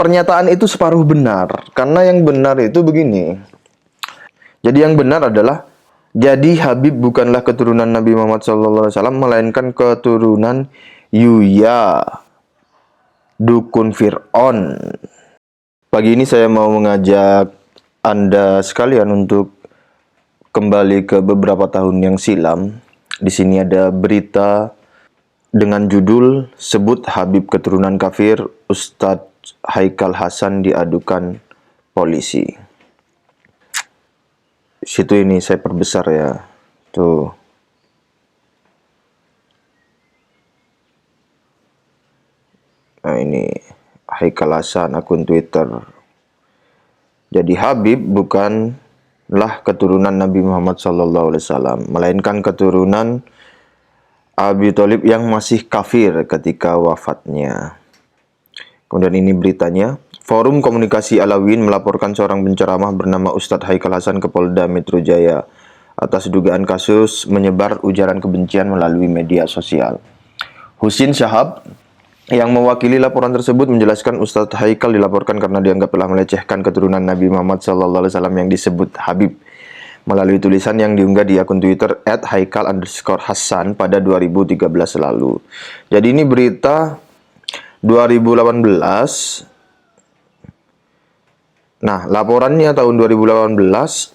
pernyataan itu separuh benar. Karena yang benar itu begini. Jadi yang benar adalah, jadi Habib bukanlah keturunan Nabi Muhammad SAW, melainkan keturunan Yuya, dukun Fir'aun. Pagi ini saya mau mengajak Anda sekalian untuk kembali ke beberapa tahun yang silam. Di sini ada berita dengan judul sebut Habib keturunan kafir, Ustadz Haikal Hasan diadukan polisi. Situ ini saya perbesar ya. Tuh. Nah ini Haikal Hasan akun Twitter. Jadi Habib bukanlah keturunan Nabi Muhammad SAW, melainkan keturunan Abi Thalib yang masih kafir ketika wafatnya. Kemudian ini beritanya. Forum Komunikasi Alawiyin melaporkan seorang penceramah bernama Ustadz Haikal Hasan ke Polda Metro Jaya atas dugaan kasus menyebar ujaran kebencian melalui media sosial. Husin Syahab yang mewakili laporan tersebut menjelaskan Ustadz Haikal dilaporkan karena dianggap telah melecehkan keturunan Nabi Muhammad SAW yang disebut Habib melalui tulisan yang diunggah di akun Twitter @haikal_hasan pada 2013 lalu. Jadi ini berita 2018. Nah, laporannya tahun 2018,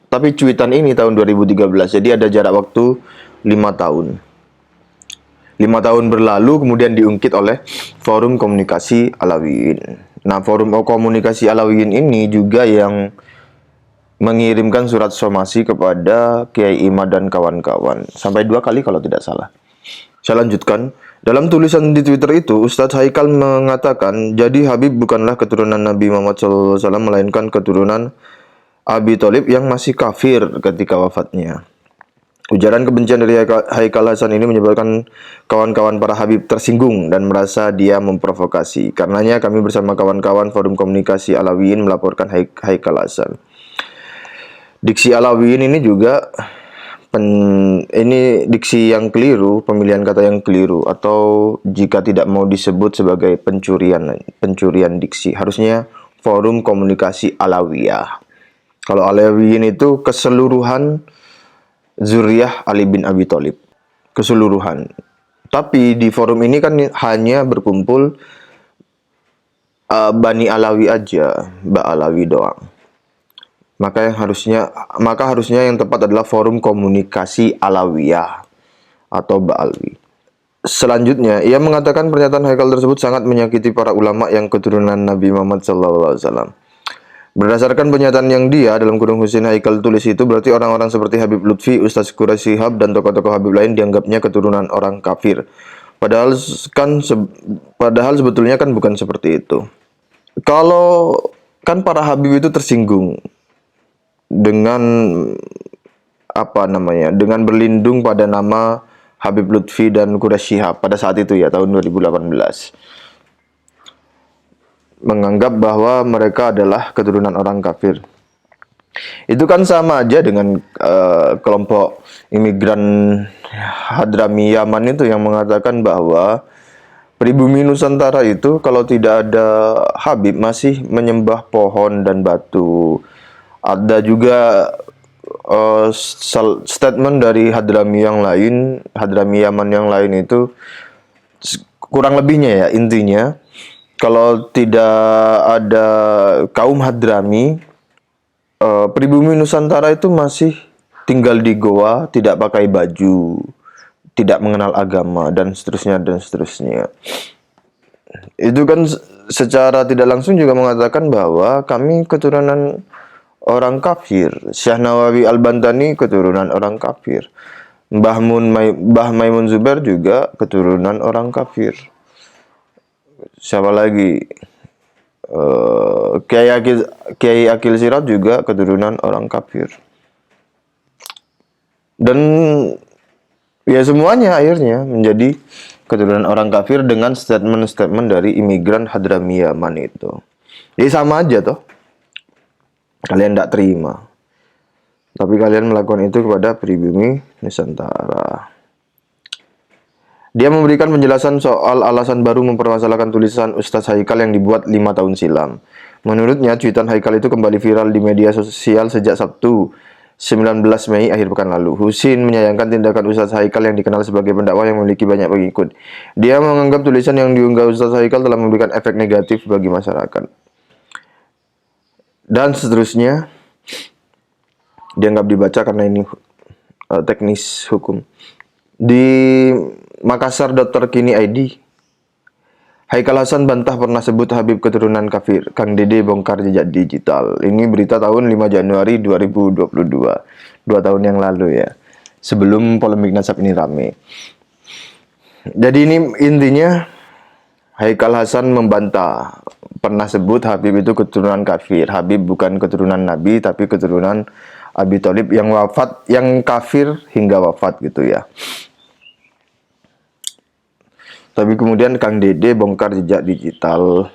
tapi cuitan ini tahun 2013. Jadi ada jarak waktu 5 tahun. 5 tahun berlalu kemudian diungkit oleh Forum Komunikasi Alawiyin. Nah, Forum Komunikasi Alawiyin ini juga yang mengirimkan surat somasi kepada Kiai Imad dan kawan-kawan. Sampai 2 kali kalau tidak salah. Saya lanjutkan. Dalam tulisan di Twitter itu, Ustadz Haikal mengatakan, jadi Habib bukanlah keturunan Nabi Muhammad SAW, melainkan keturunan Abi Thalib yang masih kafir ketika wafatnya. Ujaran kebencian dari Haikal Hasan ini menyebabkan kawan-kawan para Habib tersinggung dan merasa dia memprovokasi. Karenanya kami bersama kawan-kawan Forum Komunikasi Alawiyin melaporkan Haikal Hasan. Diksi Alawiyin ini juga ini diksi yang keliru, pemilihan kata yang keliru, atau jika tidak mau disebut sebagai pencurian diksi, harusnya Forum Komunikasi Alawiyah. Kalau Alawiyin itu keseluruhan Zuriyah Ali bin Abi Thalib, keseluruhan. Tapi di forum ini kan hanya berkumpul Bani Alawi aja, Mbak Alawi doang. Maka harusnya yang tepat adalah Forum Komunikasi Alawiyah atau Ba'alwi. Selanjutnya, ia mengatakan pernyataan Haikal tersebut sangat menyakiti para ulama yang keturunan Nabi Muhammad SAW. Berdasarkan pernyataan yang dia dalam kurung Husin Haikal tulis itu, berarti orang-orang seperti Habib Lutfi, Ustaz Quraisy Shihab, dan tokoh-tokoh Habib lain dianggapnya keturunan orang kafir. Padahal sebetulnya kan bukan seperti itu. Kalau kan para Habib itu tersinggung dengan dengan berlindung pada nama Habib Lutfi dan Quraisy Shihab pada saat itu ya, tahun 2018, menganggap bahwa mereka adalah keturunan orang kafir. Itu kan sama aja dengan kelompok imigran Hadrami Yaman itu yang mengatakan bahwa pribumi Nusantara itu kalau tidak ada Habib masih menyembah pohon dan batu. Ada juga statement dari Hadrami Yaman yang lain itu kurang lebihnya ya, intinya kalau tidak ada kaum Hadrami, pribumi Nusantara itu masih tinggal di goa, tidak pakai baju, tidak mengenal agama, dan seterusnya dan seterusnya. Itu kan secara tidak langsung juga mengatakan bahwa kami keturunan orang kafir. Syekh Nawawi Al-Bantani keturunan orang kafir. Mbah Maimun Zubair juga keturunan orang kafir. Siapa lagi? Kiai Akil Siraj juga keturunan orang kafir. Dan ya semuanya akhirnya menjadi keturunan orang kafir dengan statement-statement dari imigran Hadrami Yaman itu. Jadi sama aja toh. Kalian tidak terima, tapi kalian melakukan itu kepada pribumi Nusantara. Dia memberikan penjelasan soal alasan baru mempermasalahkan tulisan Ustadz Haikal yang dibuat 5 tahun silam. Menurutnya, cuitan Haikal itu kembali viral di media sosial sejak Sabtu 19 Mei akhir pekan lalu. Husin menyayangkan tindakan Ustadz Haikal yang dikenal sebagai pendakwah yang memiliki banyak pengikut. Dia menganggap tulisan yang diunggah Ustadz Haikal telah memberikan efek negatif bagi masyarakat. Dan seterusnya, dianggap dibaca karena ini teknis hukum. Di Makassar Terkini ID, Haikal Hasan bantah pernah sebut Habib keturunan kafir. Kang Dede bongkar jejak digital. Ini berita tahun 5 Januari 2022. 2 tahun yang lalu ya. Sebelum polemik nasab ini rame. Jadi ini intinya Haikal Hasan membantah pernah sebut Habib itu keturunan kafir. Habib bukan keturunan Nabi tapi keturunan Abi Thalib yang wafat, yang kafir hingga wafat gitu ya. Tapi kemudian Kang Dede bongkar jejak digital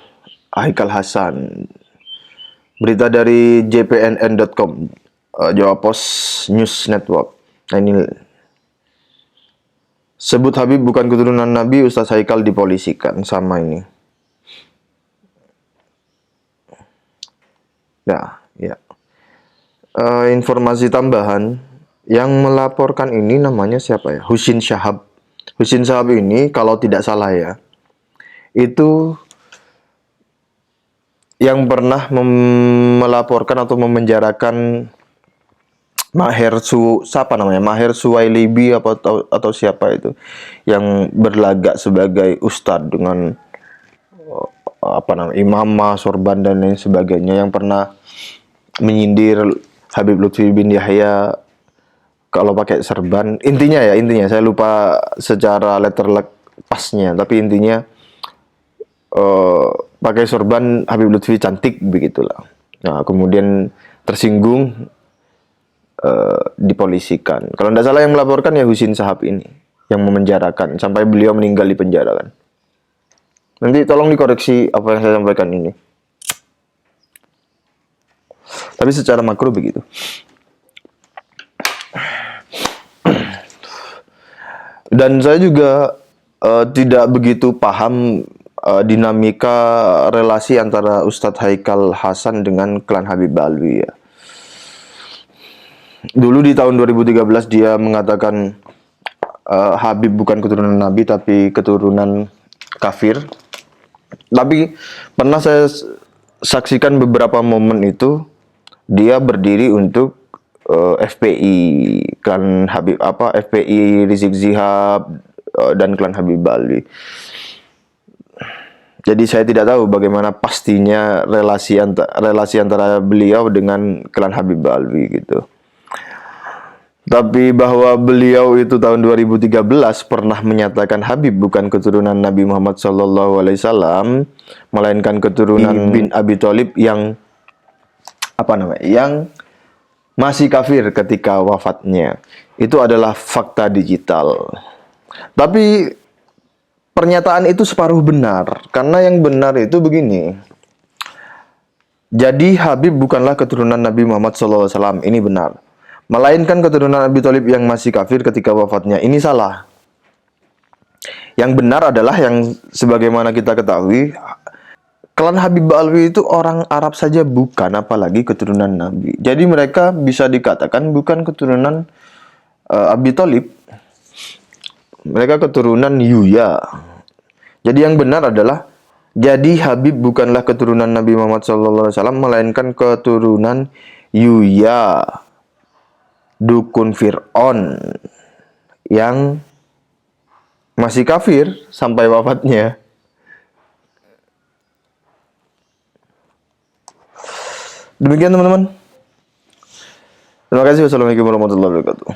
Haikal Hasan. Berita dari jpnn.com, Jawa Post News Network. Nah ini, sebut Habib bukan keturunan Nabi, Ustadz Haikal dipolisikan. Sama ini. Nah, ya. Informasi tambahan yang melaporkan ini namanya siapa ya? Husin Syahab. Husin Syahab ini kalau tidak salah ya, itu yang pernah melaporkan atau memenjarakan Maher Suwailibi atau siapa itu yang berlagak sebagai ustadz dengan imamah, sorban dan lain sebagainya, yang pernah menyindir Habib Lutfi bin Yahya kalau pakai serban. Intinya saya lupa secara letterlek pasnya, tapi intinya pakai sorban Habib Lutfi cantik begitulah. Nah, kemudian tersinggung, dipolisikan. Kalau tidak salah yang melaporkan ya Husin Syahab ini yang memenjarakan sampai beliau meninggal di penjara kan. Nanti tolong dikoreksi apa yang saya sampaikan ini. Tapi secara makro begitu. Dan saya juga tidak begitu paham dinamika relasi antara Ustadz Haikal Hasan dengan klan Habib Alwi ya. Dulu di tahun 2013 dia mengatakan Habib bukan keturunan Nabi tapi keturunan kafir. Tapi pernah saya saksikan beberapa momen itu dia berdiri untuk FPI, klan Habib FPI Rizik Syihab dan klan Habib Alwi. Jadi saya tidak tahu bagaimana pastinya relasi antara beliau dengan klan Habib Alwi gitu. Tapi bahwa beliau itu tahun 2013 pernah menyatakan Habib bukan keturunan Nabi Muhammad SAW, melainkan keturunan bin Abi Thalib yang yang masih kafir ketika wafatnya. Itu adalah fakta digital. Tapi pernyataan itu separuh benar, karena yang benar itu begini. Jadi Habib bukanlah keturunan Nabi Muhammad SAW, ini benar. Melainkan keturunan Abi Thalib yang masih kafir ketika wafatnya, ini salah. Yang benar adalah yang sebagaimana kita ketahui, klan Habib Alwi itu orang Arab saja bukan, apalagi keturunan Nabi. Jadi mereka bisa dikatakan bukan keturunan Abi Thalib. Mereka keturunan Yuya. Jadi yang benar adalah, jadi Habib bukanlah keturunan Nabi Muhammad SAW, melainkan keturunan Yuya, dukun Fir'aun yang masih kafir sampai wafatnya. Demikian teman-teman. Terima kasih. Wassalamualaikum warahmatullahi wabarakatuh.